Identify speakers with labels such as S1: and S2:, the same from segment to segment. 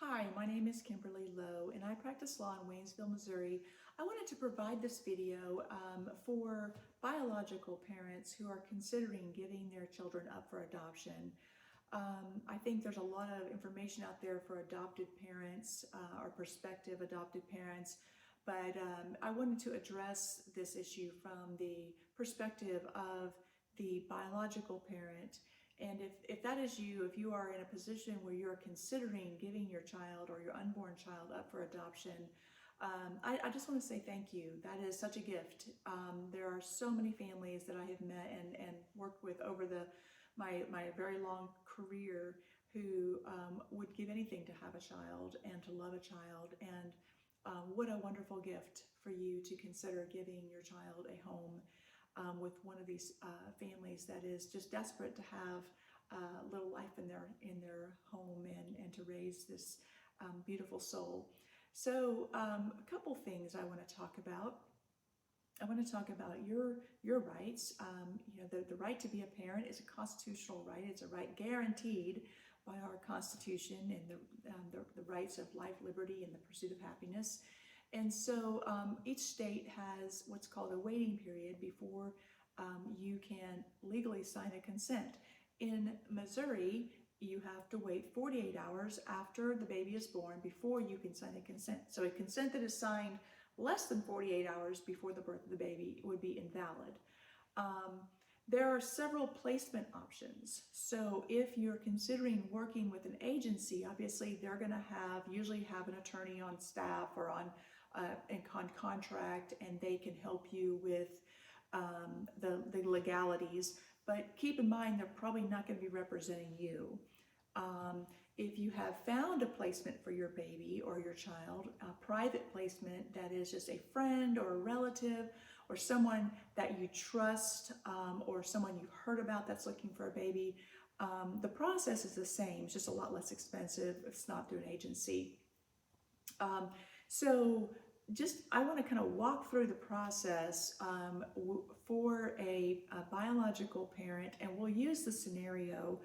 S1: Hi, my name is Kimberly Lowe and I practice law in Waynesville, Missouri. I wanted to provide this video for biological parents who are considering giving their children up for adoption. I think there's a lot of information out there for adopted parents or prospective adopted parents, but I wanted to address this issue from the perspective of the biological parent. And if that is you, if you are in a position where you're considering giving your child or your unborn child up for adoption, I just want to say thank you. That is such a gift. There are so many families that I have met and worked with over my very long career who would give anything to have a child and to love a child. And what a wonderful gift for you to consider giving your child a home with one of these families that is just desperate to have a little life in their home and to raise this beautiful soul. So a couple things I want to talk about. I want to talk about your rights. The right to be a parent is a constitutional right. It's a right guaranteed by our Constitution and the rights of life, liberty, and the pursuit of happiness. And so each state has what's called a waiting period before you can legally sign a consent. In Missouri, you have to wait 48 hours after the baby is born before you can sign a consent. So a consent that is signed less than 48 hours before the birth of the baby would be invalid. There are several placement options. So if you're considering working with an agency, obviously they're going to usually have an attorney on staff or on contract, and they can help you with the legalities. But keep in mind, they're probably not going to be representing you. If you have found a placement for your baby or your child, a private placement that is just a friend or a relative or someone that you trust or someone you've heard about that's looking for a baby, the process is the same. It's just a lot less expensive if it's not through an agency. I want to kind of walk through the process for a biological parent, and we'll use the scenario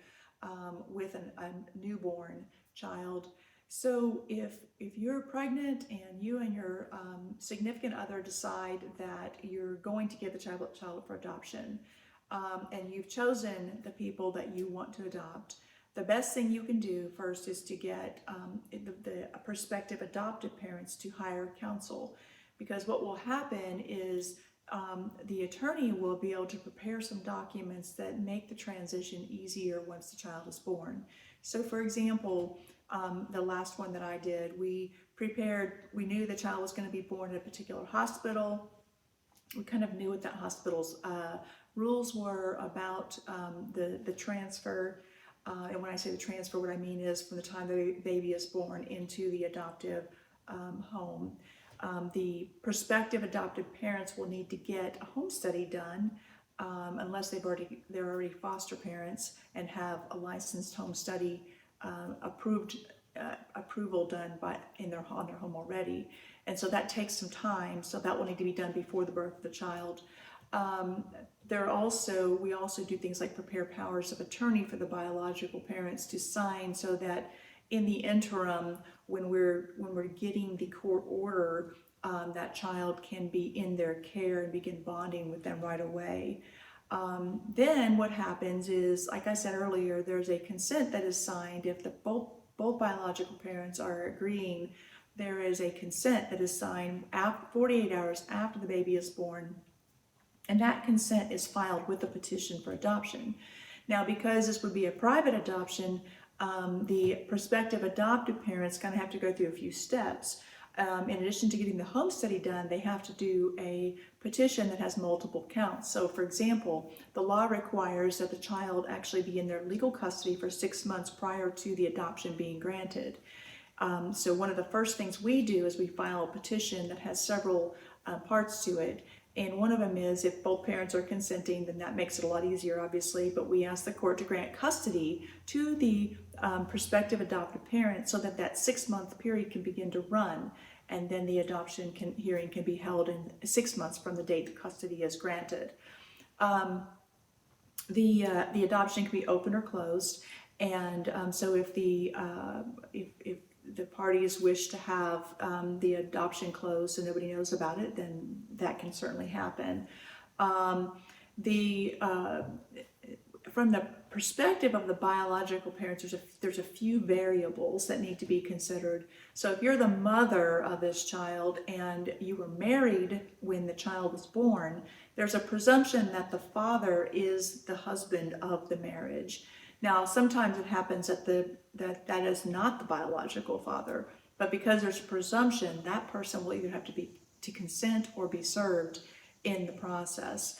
S1: with a newborn child. So if you're pregnant and you and your significant other decide that you're going to give the child for adoption, and you've chosen the people that you want to adopt, the best thing you can do first is to get the prospective adoptive parents to hire counsel, because what will happen is the attorney will be able to prepare some documents that make the transition easier once the child is born. So for example, the last one that I did, we knew the child was going to be born at a particular hospital. We kind of knew what that hospital's rules were about the transfer. And when I say the transfer, what I mean is from the time the baby is born into the adoptive home. The prospective adoptive parents will need to get a home study done unless they're already foster parents and have a licensed home study approval done on their home already. And so that takes some time. So that will need to be done before the birth of the child. We also do things like prepare powers of attorney for the biological parents to sign, so that in the interim, when we're getting the court order, that child can be in their care and begin bonding with them right away. Then what happens is, like I said earlier, there's a consent that is signed. If both biological parents are agreeing, there is a consent that is signed 48 hours after the baby is born. And that consent is filed with the petition for adoption. Now, because this would be a private adoption, the prospective adoptive parents kind of have to go through a few steps. In addition to getting the home study done, they have to do a petition that has multiple counts. So, for example, the law requires that the child actually be in their legal custody for 6 months prior to the adoption being granted. So one of the first things we do is we file a petition that has several parts to it. And one of them is, if both parents are consenting, then that makes it a lot easier, obviously. But we ask the court to grant custody to the prospective adoptive parent so that 6-month period can begin to run. And then the adoption hearing can be held in 6 months from the date the custody is granted. The adoption can be open or closed. And so if the parties wish to have the adoption closed so nobody knows about it, then that can certainly happen. From the perspective of the biological parents, there's a few variables that need to be considered. So if you're the mother of this child and you were married when the child was born, there's a presumption that the father is the husband of the marriage. Now, sometimes it happens that that is not the biological father, but because there's a presumption, that person will either have to consent or be served in the process.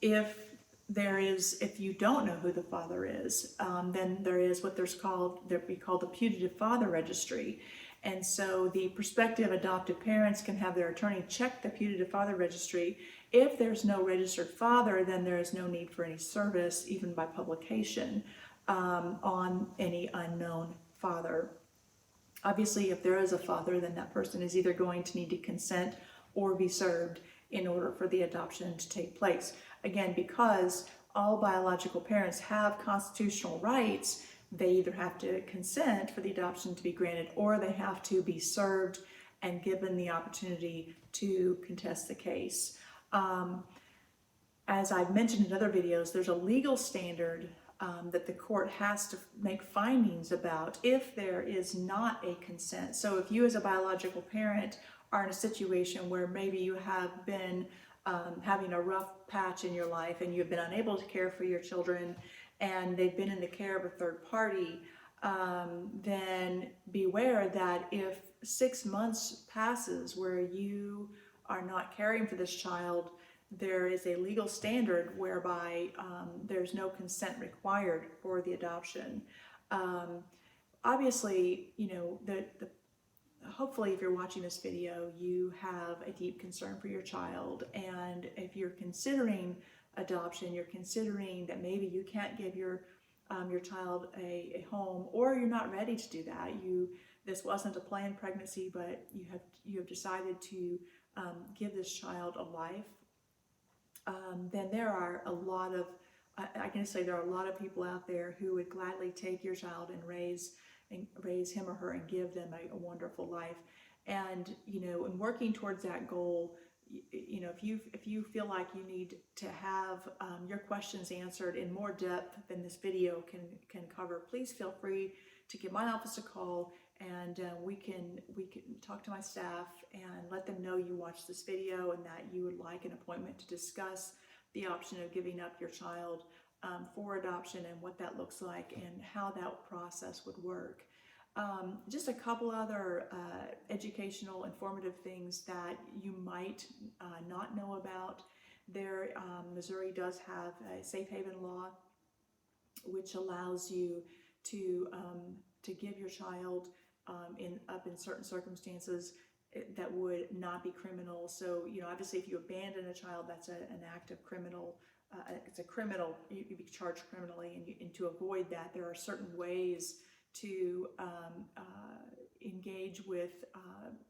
S1: If you don't know who the father is, then there is what we call the putative father registry. And so the prospective adoptive parents can have their attorney check the putative father registry. If there's no registered father, then there is no need for any service, even by publication, on any unknown father. Obviously, if there is a father, then that person is either going to need to consent or be served in order for the adoption to take place. Again, because all biological parents have constitutional rights, they either have to consent for the adoption to be granted or they have to be served and given the opportunity to contest the case. As I've mentioned in other videos, there's a legal standard that the court has to make findings about if there is not a consent. So if you as a biological parent are in a situation where maybe you have been having a rough patch in your life and you've been unable to care for your children and they've been in the care of a third party, then beware that if 6 months passes where you are not caring for this child, there is a legal standard whereby there's no consent required for the adoption. Obviously, hopefully if you're watching this video, you have a deep concern for your child, and if you're considering adoption, you're considering that maybe you can't give your child a home, or you're not ready to do that. This wasn't a planned pregnancy, but you have decided to give this child a life. Then there are a lot of people out there who would gladly take your child and raise him or her and give them a wonderful life. And in working towards that goal, if you feel like you need to have your questions answered in more depth than this video can cover, please feel free to give my office a call, and we can talk to my staff and let them know you watched this video and that you would like an appointment to discuss the option of giving up your child for adoption and what that looks like and how that process would work. Just a couple other educational, informative things that you might not know about. Missouri does have a safe haven law, which allows you to give your child in certain circumstances that would not be criminal. So obviously if you abandon a child, that's an act of criminal. It's a criminal. You'd be charged criminally, and to avoid that, there are certain ways to engage with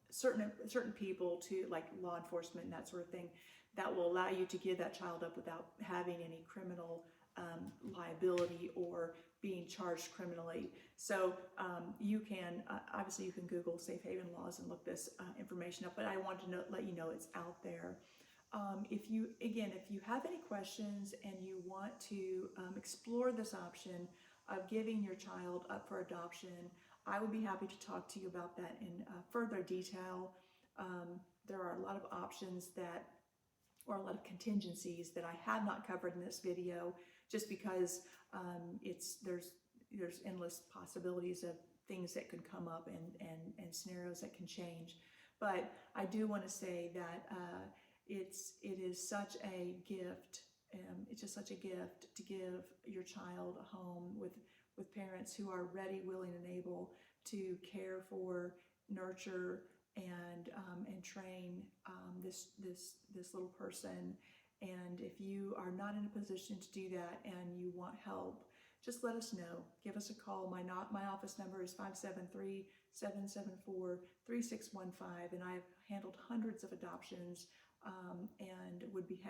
S1: certain people, to like law enforcement and that sort of thing, that will allow you to give that child up without having any criminal liability or being charged criminally. So you can Google safe haven laws and look this information up, but I want to let you know it's out there. If you have any questions and you want to explore this option of giving your child up for adoption, I would be happy to talk to you about that in further detail. There are a lot of options or a lot of contingencies that I have not covered in this video, just because there's endless possibilities of things that could come up and scenarios that can change. But I do want to say that it is such a gift. It's just such a gift to give your child a home with parents who are ready, willing, and able to care for, nurture, and train this little person. And if you are not in a position to do that and you want help, just let us know. Give us a call. My office number is 573-774-3615, and I've handled hundreds of adoptions and would be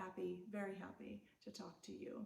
S1: very happy to talk to you.